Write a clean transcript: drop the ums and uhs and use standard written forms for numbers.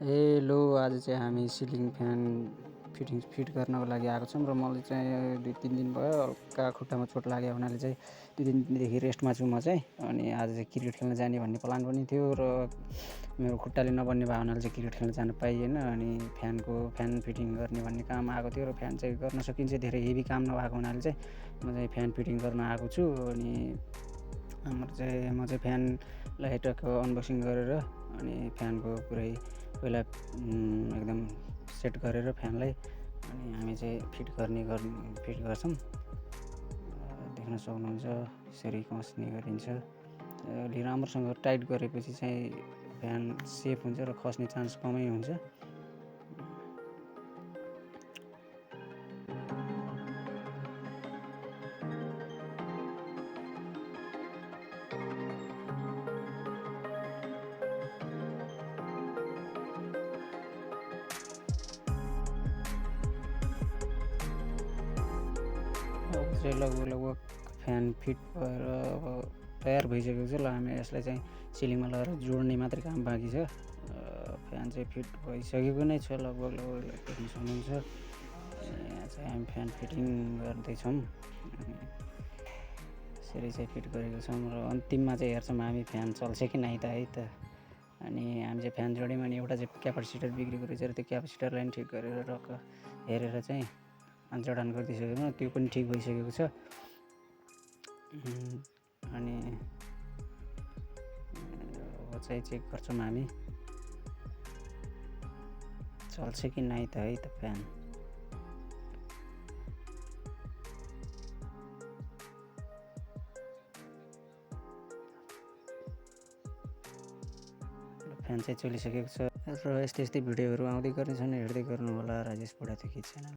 Hello, आज चाहिँ हामी सिलिङ फ्यान फिट गर्नको लागि आएको छौँ र मलाई चाहिँ 2-3 दिन भयो हल्का खुट्टामा चोट लाग्यो हुनाले चाहिँ 2 दिनदेखि रेस्टमा छु म चाहिँ। अनि आज चाहिँ क्रिकेट खेल्न जाने भन्ने प्लान पनि थियो र मेरो खुट्टाले नबन्ने भएको हुनाले चाहिँ क्रिकेट खेल्न जान पाइएन। अनि फ्यान फिटिङ गर्ने भन्ने काम आएको थियो र फ्यान चाहिँ गर्न सकिन्छ, धेरै हेभी काम नभएको हुनाले चाहिँ म चाहिँ फ्यान फिटिङ गर्न आएको छु। अनि म चाहिँ फ्यानलाई टक्क अनबक्सिङ गरेर अनि फ्यानको पुरै पहिला एकदम सेट गरेर फ्यानलाई अनि हामी चाहिँ फिट गर्छौँ। देख्न सक्नुहुन्छ यसरी कस्ने गरिन्छ। अलि राम्रोसँग टाइट गरेपछि चाहिँ फ्यान सेफ हुन्छ र खस्ने चान्स कमै हुन्छ। अब चाहिँ लगभग फ्यान फिट भएर अब तयार भइसकेको छ। ल हामी यसलाई चाहिँ सिलिङमा लगाएर जोड्ने मात्रै काम बाँकी छ। फ्यान चाहिँ फिट भइसकेको नै छ लगभग देख्न सक्नुहुन्छ। यहाँ चाहिँ हामी फ्यान फिटिङ गर्दैछौँ। यसरी चाहिँ फिट गरेको छौँ र अन्तिममा चाहिँ हेर्छौँ हामी फ्यान चल्छ कि नै त है त। अनि हामी चाहिँ फ्यान जोड्यौँ अनि एउटा चाहिँ क्यापासिटर बिग्रेको रहेछ र त्यो क्यापासिटरलाई पनि ठिक गरेर टक्क हेरेर चाहिँ जडान गरिदिइसकेको त्यो पनि ठिक भइसकेको छ। अनि अब चाहिँ चेक गर्छौँ हामी चल्छ कि नै त है त फ्यान। फ्यान चाहिँ चलिसकेको छ र यस्तै भिडियोहरू आउँदै गर्नेछन्, हेर्दै गर्नु होला राजेश बुढाथोकी च्यानल।